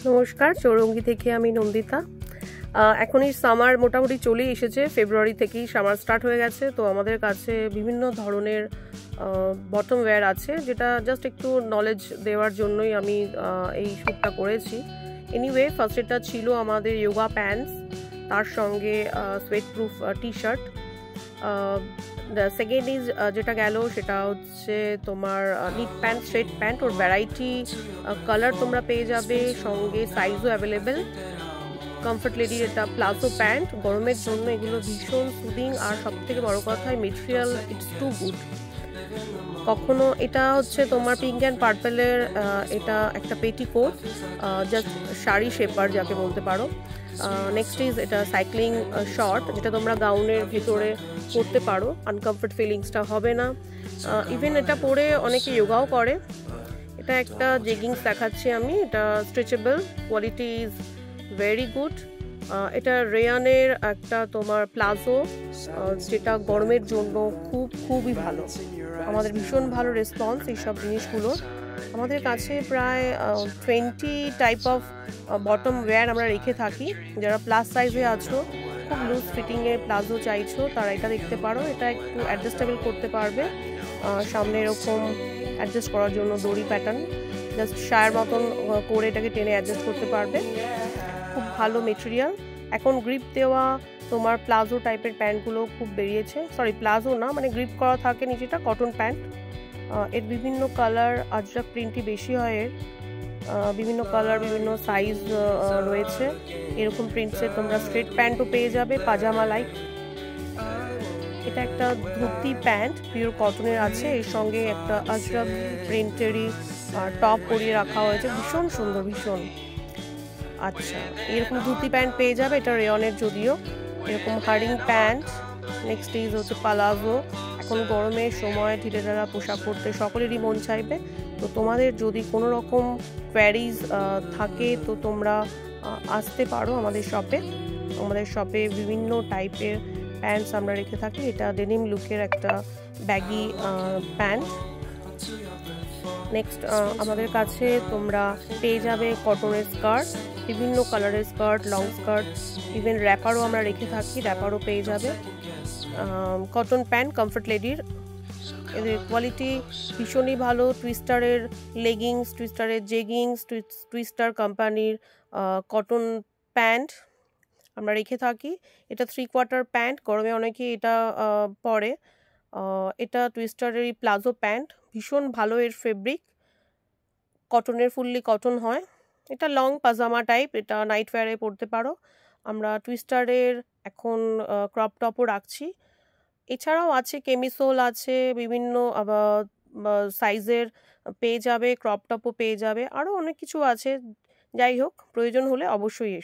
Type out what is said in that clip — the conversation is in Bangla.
নমস্কার, চৌরঙ্গি থেকে আমি নন্দিতা। এখনই সামার মোটামুটি চলেই এসেছে, ফেব্রুয়ারি থেকেই সামার স্টার্ট হয়ে গেছে। তো আমাদের কাছে বিভিন্ন ধরনের বটম ওয়্যার আছে, যেটা জাস্ট একটু নলেজ দেওয়ার জন্যই আমি এই শ্যুটটা করেছি। এনিওয়ে, ফার্স্ট এটা ছিল আমাদের যোগা প্যান্টস, তার সঙ্গে sweat proof T shirt. Second is যেটা গেল সেটা হচ্ছে তোমার নিট প্যান্ট, স্ট্রেট প্যান্ট। ওর ভ্যারাইটি কালার তোমরা পেয়ে যাবে, সঙ্গে সাইজও অ্যাভেলেবেল। কমফর্ট লেডির এটা প্লাজো প্যান্ট, গরমের জন্য এগুলো ভীষণ সুদিং, আর সব থেকে বড় কথা মেটেরিয়াল ইটস টু গুড। কখনো এটা হচ্ছে তোমার পিঙ্ক অ্যান্ড পার্পেলের, এটা একটা পেটিকোট, জাস্ট শাড়ি শেপার যাকে বলতে পারো। নেক্সট ইজ এটা সাইক্লিং শর্ট, যেটা তোমরা গাউনের ভেতরে পরতে পারো, আনকমফর্ট ফিলিংসটা হবে না। ইভেন এটা পরে অনেকে যোগাও করে। এটা একটা জেগিংস দেখাচ্ছি আমি, এটা stretchable, quality is very good. এটা রেয়ানের একটা তোমার প্লাজো, যেটা গরমের জন্য খুবই ভালো। আমাদের ভীষণ ভালো রেসপন্স এইসব জিনিসগুলোর। আমাদের কাছে প্রায় 20 টাইপ অফ বটম ওয়্যার আমরা রেখে থাকি। যারা প্লাস সাইজে আছো, খুব লুজ ফিটিংয়ের প্লাজো চাইছো, তারা এটা দেখতে পারো। এটা একটু অ্যাডজাস্টেবল করতে পারবে, সামনে এরকম অ্যাডজাস্ট করার জন্য দড়ি প্যাটার্ন, জাস্ট শায়ের মতন করে এটাকে টেনে অ্যাডজাস্ট করতে পারবে। খুব ভালো মেটেরিয়াল। এখন গ্রিপ দেওয়া তোমার প্লাজো টাইপের প্যান্টগুলো খুব বেরিয়েছে, সরি প্লাজো না, মানে গ্রিপ করা থাকে নিচেটা, কটন প্যান্ট। এর বিভিন্ন কালার, আজরাক প্রিন্টই বেশি হয় এর, বিভিন্ন কালার বিভিন্ন সাইজ রয়েছে। এরকম প্রিন্টসের তোমরা স্ট্রেট প্যান্টও পেয়ে যাবে, পাজামা লাইক। এটা একটা ধুতি প্যান্ট, পিওর কটনের আছে, এর সঙ্গে একটা আজরাক প্রিন্টেরই টপ পরিয়ে রাখা হয়েছে, ভীষণ সুন্দর, ভীষণ। আচ্ছা, এরকম ধুতি প্যান্ট পেয়ে যাবে, এটা রেয়নের যদিও। এরকম হার্ডিং প্যান্ট। নেক্সট ইজ হচ্ছে পালাজো। এখন গরমের সময় ঢিলেঢালা পোশাক পরতে সকলেরই মন চাইবে। তো তোমাদের যদি কোনো রকম কোয়ারিজ থাকে, তো তোমরা আসতে পারো আমাদের শপে। আমাদের শপে বিভিন্ন টাইপের প্যান্টস আমরা রেখে থাকি। এটা ডেনিম লুকের একটা ব্যাগি প্যান্ট। নেক্সট আমাদের কাছে তোমরা পেয়ে যাবে কটনের স্কার্ট, বিভিন্ন কালারের স্কার্ট, লং স্কার্ট, ইভেন র্যাপারও আমরা রেখে থাকি, র্যাপারও পেয়ে যাবে। কটন প্যান্ট কমফর্ট লেডির, এদের কোয়ালিটি ভীষণই ভালো। টুইস্টারের লেগিংস, টুইস্টারের জেগিংস, টুইস্টার কোম্পানির কটন প্যান্ট আমরা রেখে থাকি। এটা 3/4 প্যান্ট, গরমে অনেকে এটা পরে। এটা টুইস্টারেরই প্লাজো প্যান্ট, ভীষণ ভালো এর ফেব্রিক, কটনের, ফুললি কটন হয়। এটা লং পাজামা টাইপ, এটা নাইট ওয়্যারে পরতে পারো। আমরা টুইস্টারের এখন ক্রপ টপও রাখছি। এছাড়াও আছে কেমিসোল আছে, বিভিন্ন সাইজের পেয়ে যাবে, ক্রপ টপও পেয়ে যাবে, আরও অনেক কিছু আছে। যাই হোক, প্রয়োজন হলে অবশ্যই এসো।